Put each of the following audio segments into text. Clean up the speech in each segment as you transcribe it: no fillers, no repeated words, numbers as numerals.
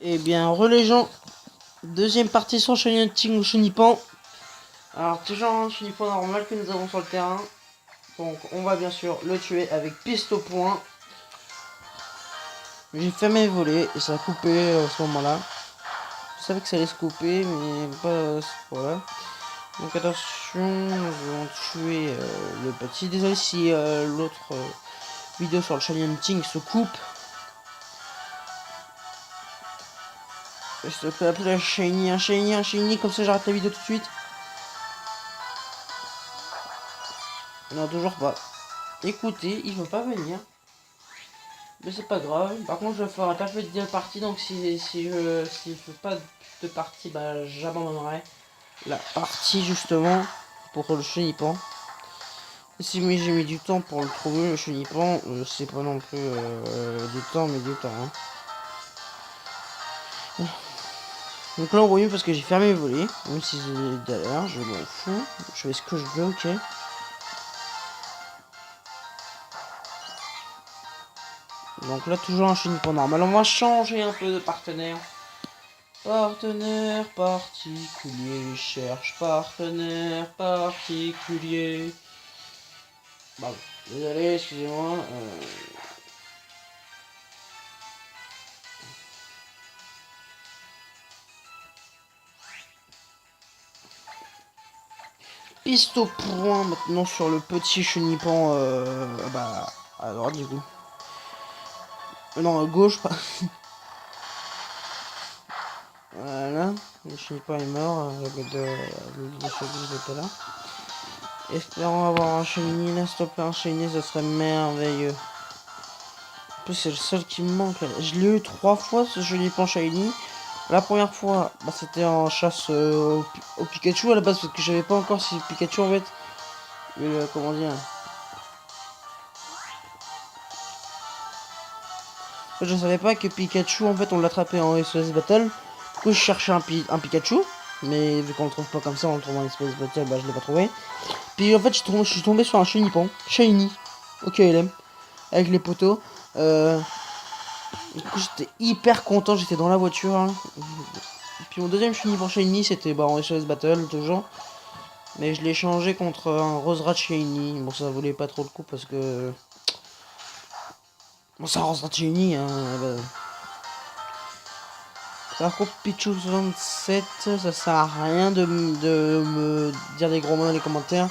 Eh bien, les gens, deuxième partie sur Shiny Chenipan. Alors, toujours un Chenipan normal que nous avons sur le terrain. Donc, on va bien sûr le tuer avec piste au point. J'ai fait mes volets et ça a coupé à ce moment-là. Je savais que ça allait se couper, mais pas à ce point-là. Donc, attention, nous allons tuer le petit. Désolé si l'autre vidéo sur le Shiny Hunting se coupe. Je te peux appeler un Shiny, comme ça j'arrête la vidéo tout de suite. Non, toujours pas. Écoutez, il veut pas venir. Mais c'est pas grave. Par contre, je vais faire un peu de partie. Donc, si je fais pas de partie, bah, j'abandonnerai la partie justement pour le chenipan. Si j'ai mis du temps pour le trouver, le chenipan, c'est pas non plus du temps, mais du temps. Hein. Donc là, on voit mieux parce que j'ai fermé mes volets. Même si c'est derrière, je m'en fous. Je fais ce que je veux, ok. Donc là, toujours un chenipan normal. On va changer un peu de partenaire. Partenaire particulier, cherche partenaire particulier. Pardon, désolé, excusez-moi. Piste au point maintenant sur le petit chenipan, bah, à droite du coup. Non, à gauche, pas. Voilà, le chenipan est mort, de ce là. Espérons avoir un chenille, là, s'il te plaît, un chenille, ça serait merveilleux. En plus, c'est le seul qui me manque. Je l'ai eu 3 fois ce chenipan shiny. La première fois, bah, c'était en chasse au Pikachu à la base parce que je savais pas encore si Pikachu en fait, comment dire, je savais pas que Pikachu en fait on l'attrapait en SOS Battle. Du coup je cherchais un Pikachu, mais vu qu'on le trouve pas comme ça, on le trouve en SOS Battle, bah je l'ai pas trouvé. Puis en fait je suis tombé sur un Chenipan, Shiny, ok LM, avec les poteaux. Du coup j'étais hyper content, j'étais dans la voiture. Hein. Puis mon deuxième Chenipan Shiny c'était bah, en SOS Battle toujours. Mais je l'ai changé contre un Roserat Shiny. Bon, ça voulait pas trop le coup parce que. Bon, c'est un Roserat Shiny, hein. Bah. Par contre, Pichu 67, ça sert à rien de me dire des gros mots dans les commentaires.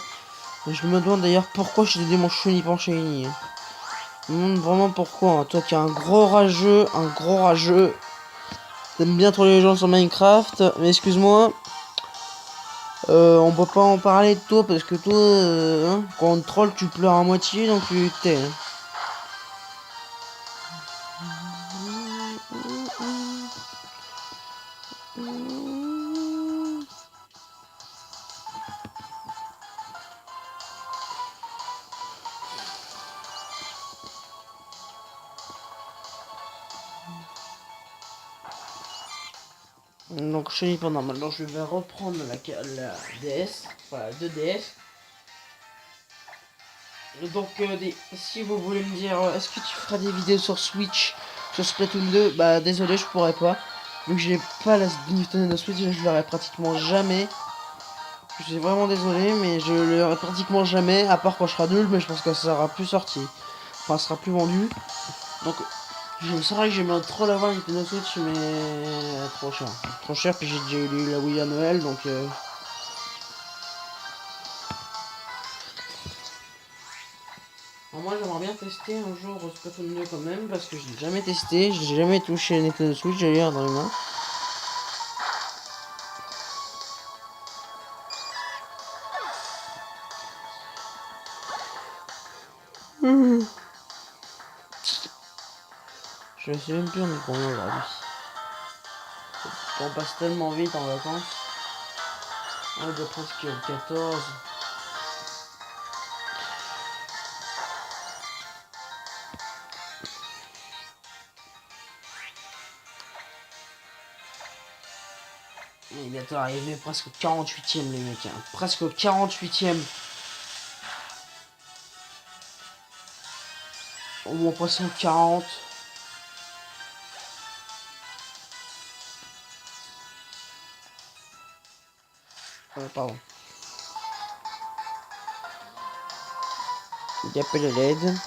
Je me demande d'ailleurs pourquoi je t'ai donné mon Chenipan Shiny. Je me demande vraiment pourquoi. Hein. Toi qui es un gros rageux, T'aimes bien trop les gens sur Minecraft, mais excuse-moi. On peut pas en parler de toi parce que toi, hein, quand on te troll, tu pleures à moitié, donc tu t'es. Hein. Donc je dis pendant maintenant je vais reprendre la DS, enfin la 2DS. Donc si vous voulez me dire est-ce que tu feras des vidéos sur Switch, sur Splatoon 2, bah désolé je pourrais pas. Vu que j'ai pas la Nintendo Switch, je l'aurai pratiquement jamais. Je suis vraiment désolé mais je l'aurai pratiquement jamais, à part quand je serai nul, mais je pense que ça sera plus sorti. Enfin ça sera plus vendu. Donc c'est vrai que j'aimerais trop l'avoir Nintendo Switch mais trop cher. Trop cher puis j'ai déjà eu la Wii à Noël donc alors moi j'aimerais bien tester un jour Splatoon 2 quand même parce que je l'ai jamais testé, j'ai jamais touché la Nintendo Switch d'ailleurs dans les mains. Je sais même plus on est combien aujourd'hui. On passe tellement vite en vacances. On est déjà presque le 14. On est bientôt arrivé presque au 48ème les mecs. Hein. Presque au 48ème. On va passer au 40. Pardon. Il y a peu de LED.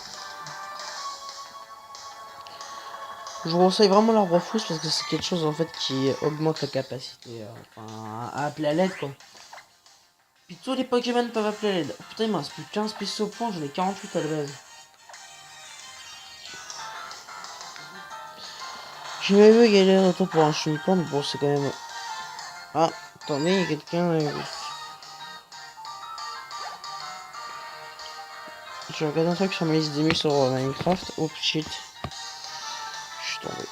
Je vous conseille vraiment l'arbre fousse parce que c'est quelque chose en fait qui augmente la capacité enfin, à appeler à l'aide quoi. Puis tous les Pokémon peuvent appeler à l'aide. Oh, putain, il me reste plus de 15 pistes au point, j'en ai 48 à la base. J'ai même vu galérer autant pour un chenipan, mais bon, c'est quand même. Ah, attendez, il y a quelqu'un. Je regarde un truc sur ma liste d'émus sur Minecraft. Oh shit. Je suis tombé.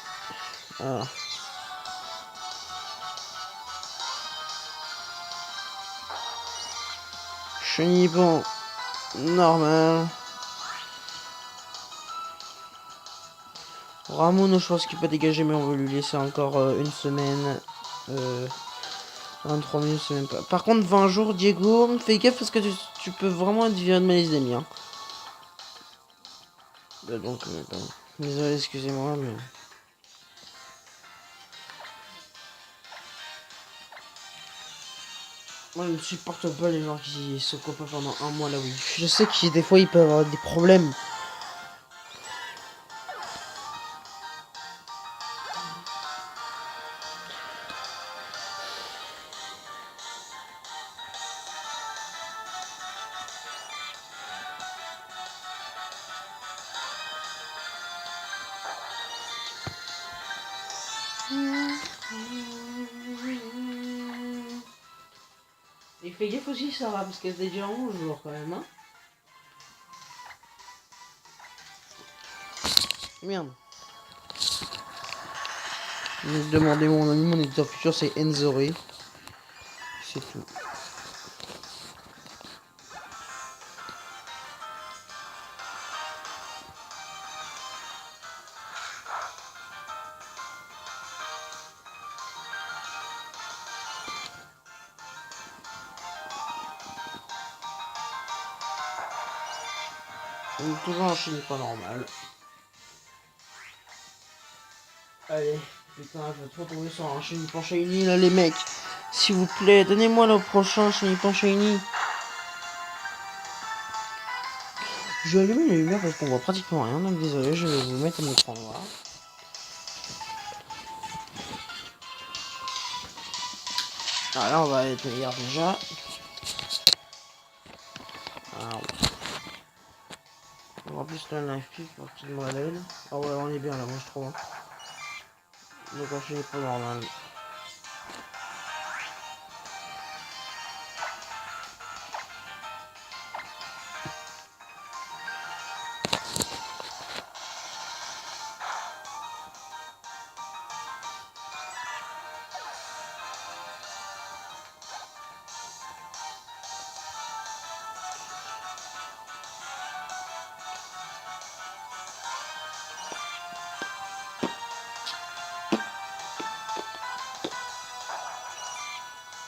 Ah. Chenipan normal. Ramon, je pense qu'il peut dégager, mais on va lui laisser encore une semaine. 23 minutes, c'est même pas. Par contre, 20 jours, Diego, fais gaffe parce que tu peux vraiment être viré de ma liste d'amis. Hein. Donc, désolé, excusez-moi, mais. Moi, je ne supporte pas les gens qui se coupent pendant un mois là, oui. Je sais que des fois, ils peuvent avoir des problèmes. Et fais gaffe aussi, Sarah, parce qu'elle est déjà 11 jours quand même, hein. Merde. Je vais demander mon ami, mon éditeur futur, c'est Enzori. C'est tout. Donc, toujours un chien pas normal. Allez, putain, je vais te retrouver sur un Chenipan Shiny là, les mecs. S'il vous plaît, donnez-moi le prochain Chenipan Shiny. Je vais allumer les lumières parce qu'on voit pratiquement rien, donc désolé, je vais vous mettre un écran noir. Ah là, on va être meilleur déjà. Alors, on va plus la live pick pour qu'il me révèle. Ah ouais, on est bien là, moi je trouve. Hein. Donc, un Chenipan normal.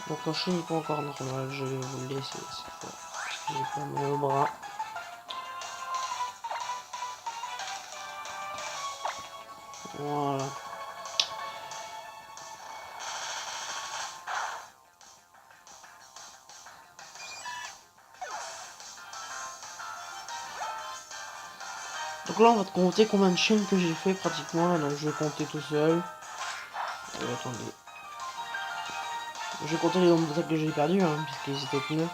Donc un chien n'est pas encore normal, je vais vous le laisser cette fois. J'ai pas mal au bras. Voilà. Donc là on va te compter combien de chaînes que j'ai fait pratiquement. Donc je vais compter tout seul. Attendez. Je vais compter les nombres d'attaques que j'ai perdu, hein, puisqu'ils étaient pneus.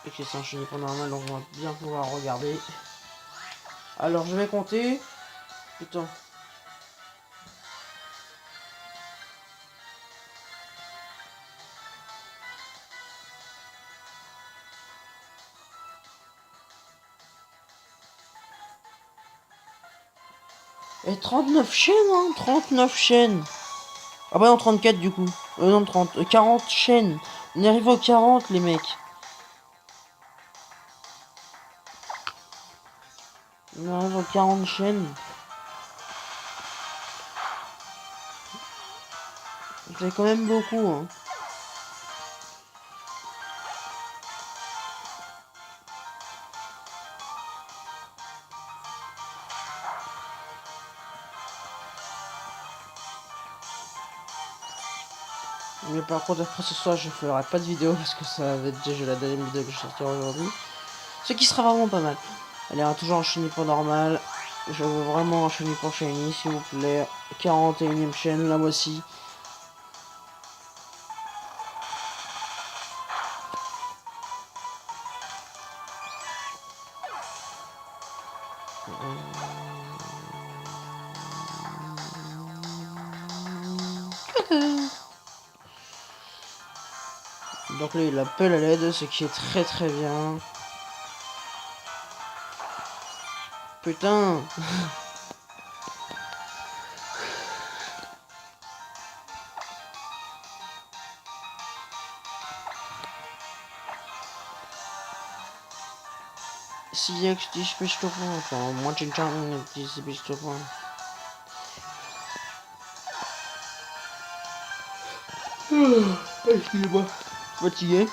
Et que c'est un chenille pas normal, donc on va bien pouvoir regarder. Alors je vais compter. Putain. Et 39 chaînes, hein, 39 chaînes. Ah bah non, 34 du coup. Non, 30, 40 chaînes. On est arrivé aux 40 les mecs. On arrive aux 40 chaînes. C'est quand même beaucoup, hein. Mais par contre, après ce soir, je ferai pas de vidéo parce que ça va être déjà la deuxième vidéo que je sortirai aujourd'hui. Ce qui sera vraiment pas mal. Allez, on va toujours enchaîner pour normal. Je veux vraiment enchaîner pour Shiny, s'il vous plaît. 41ème chaîne, la voici. Donc là, il appelle à l'aide, ce qui est très très bien. Putain. Si X dit bist du enfin, moi j'ai déjà dit bist du excusez-moi. Fatigué.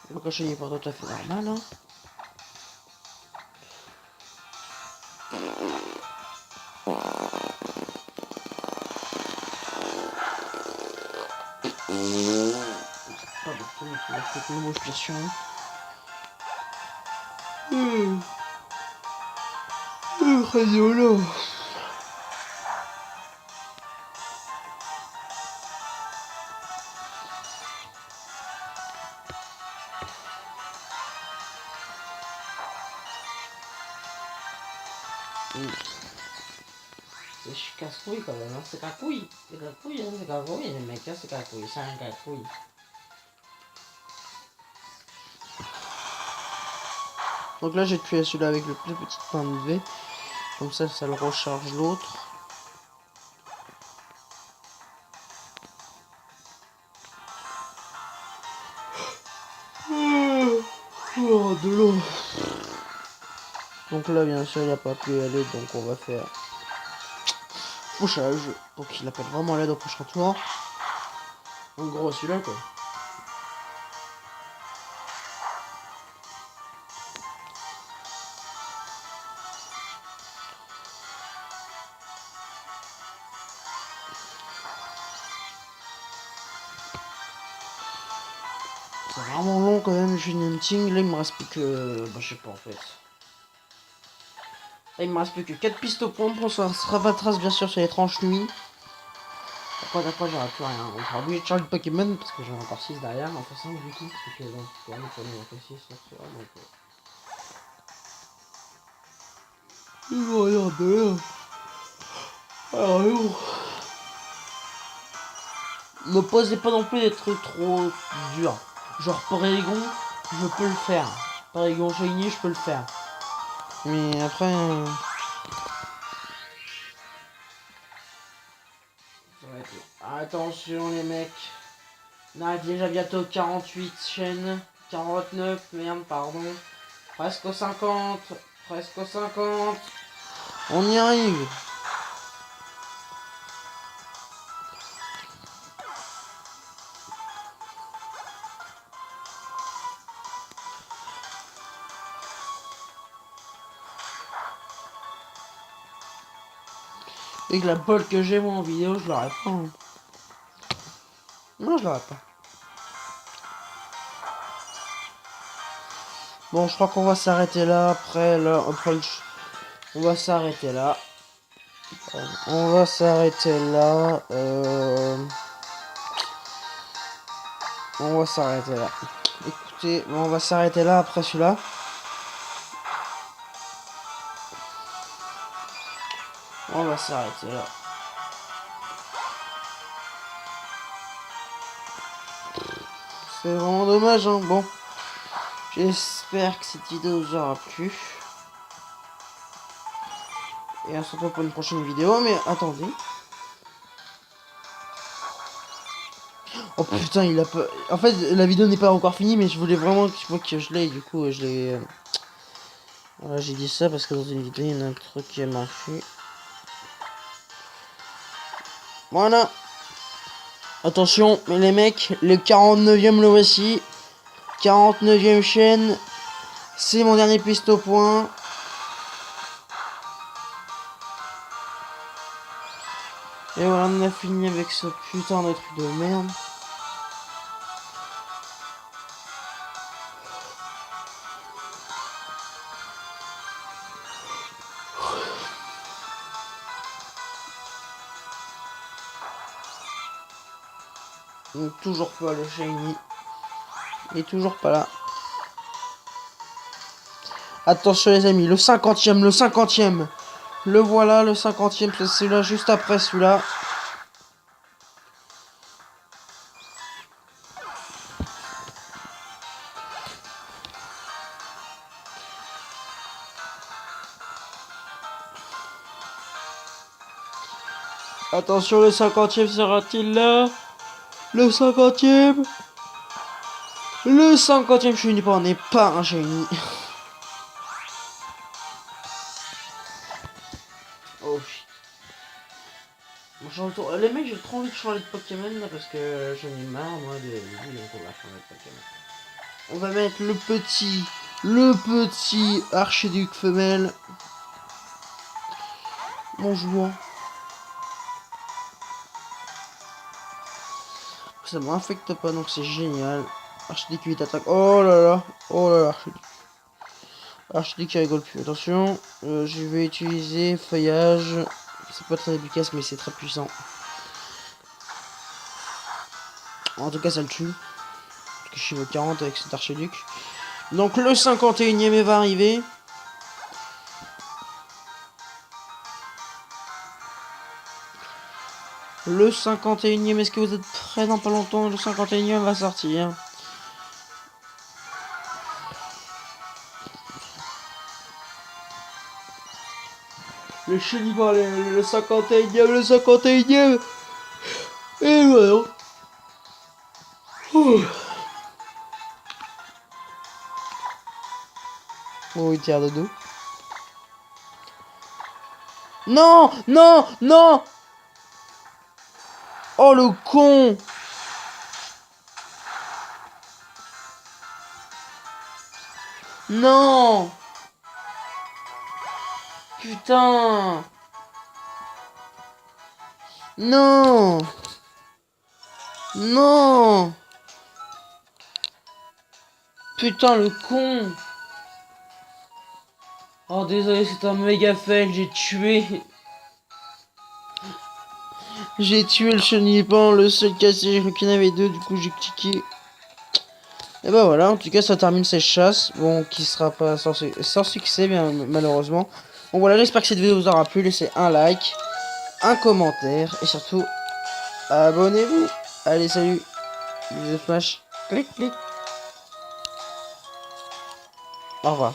Le cochon n'est pas tout à fait normal. Hein. Pas de tout, c'est une mouche pression. Radio. C'est casse-couille quand même, hein. C'est casse-couille. C'est casse-couille, hein. C'est casse-couille, les mecs, hein. C'est casse-couille. C'est un casse-couille. Donc là, j'ai tué celui-là avec le plus petit point de V. Comme ça le recharge l'autre. Oh, de l'eau. Donc là, bien sûr, il n'a pas pu y aller, donc on va faire pushage pour qu'il appelle vraiment l'aide au prochain tour. En gros, celui-là, quoi. C'est vraiment long quand même, j'ai une hunting. Là, il me reste plus que. Bah, je sais pas en fait. Là, il me reste plus que 4 pistes au pompe. On se rabattra bien sûr sur les tranches nuit. Après, j'aurai plus rien. On sera obligé de changer de Pokémon parce que j'en ai encore 6 derrière. Enfin 5 du coup. Parce que donc, on a fait 6 sur ça. Donc. Regardez. Alors, ne posez pas non plus des trucs trop durs. Genre Porygon, je peux le faire. Porygon Shiny, je peux le faire. Mais après... ça va être... Attention les mecs. On arrive déjà bientôt 48 chaînes. 49, merde, pardon. Presque aux 50. Presque aux 50. On y arrive. Et que la bol que j'ai moi en vidéo, je l'aurais pas. Hein. Non, je l'aurais pas. Bon, je crois qu'on va s'arrêter là. Après, là, on va s'arrêter là. On va s'arrêter là. On va s'arrêter là. Écoutez, bon, on va s'arrêter là après celui-là. On va s'arrêter là. C'est vraiment dommage, hein. Bon. J'espère que cette vidéo vous aura plu. Et on se retrouve pour une prochaine vidéo. Mais attendez. Oh putain, il a pas... En fait, la vidéo n'est pas encore finie, mais je voulais vraiment que je l'ai. Du coup, je l'ai... Voilà, j'ai dit ça parce que dans une vidéo, il y a un truc qui a marché. Voilà. Attention, mais les mecs, le 49e le voici. 49e chaîne. C'est mon dernier piste au point. Et voilà, on a fini avec ce putain de truc de merde. Donc, toujours pas le shiny. Il est toujours pas là. Attention les amis, le 50e, le 50e. Le voilà, le 50e, c'est celui-là juste après celui-là. Attention, le 50e sera-t-il là? Le 50e. Le 50e shiny, on n'est pas un shiny. Oh shit. Les mecs, j'ai trop envie de changer de Pokémon là parce que j'en ai marre moi de donc on va changer de Pokémon. On va mettre le petit archiduc femelle. Bonjour. Ça m'infecte pas donc c'est génial. Archiduc 8 attaque. Oh là là, Archiduc. Archiduc qui rigole plus. Attention, je vais utiliser feuillage. C'est pas très efficace mais c'est très puissant. En tout cas ça le tue. Parce que je suis au 40 avec cet archiduc. Donc le 51e va arriver. Le 51e, est-ce que vous êtes prêts dans pas longtemps? Le 51e va sortir. Le chenibas, le 51e, le 51e. Et voilà. Oh, il tire de dos. Non, non, non. Oh, le con. Non. Putain. Non. Non. Putain, le con. Oh, désolé, c'est un méga fail, j'ai tué. J'ai tué le chenipan, le seul cassé, je qu'il y en avait deux, du coup j'ai cliqué. Et bah voilà, en tout cas ça termine cette chasse, bon qui sera pas sans succès bien malheureusement. Bon voilà, j'espère que cette vidéo vous aura plu, laissez un like, un commentaire et surtout abonnez-vous. Allez salut, bisous smash, clic clic. Au revoir.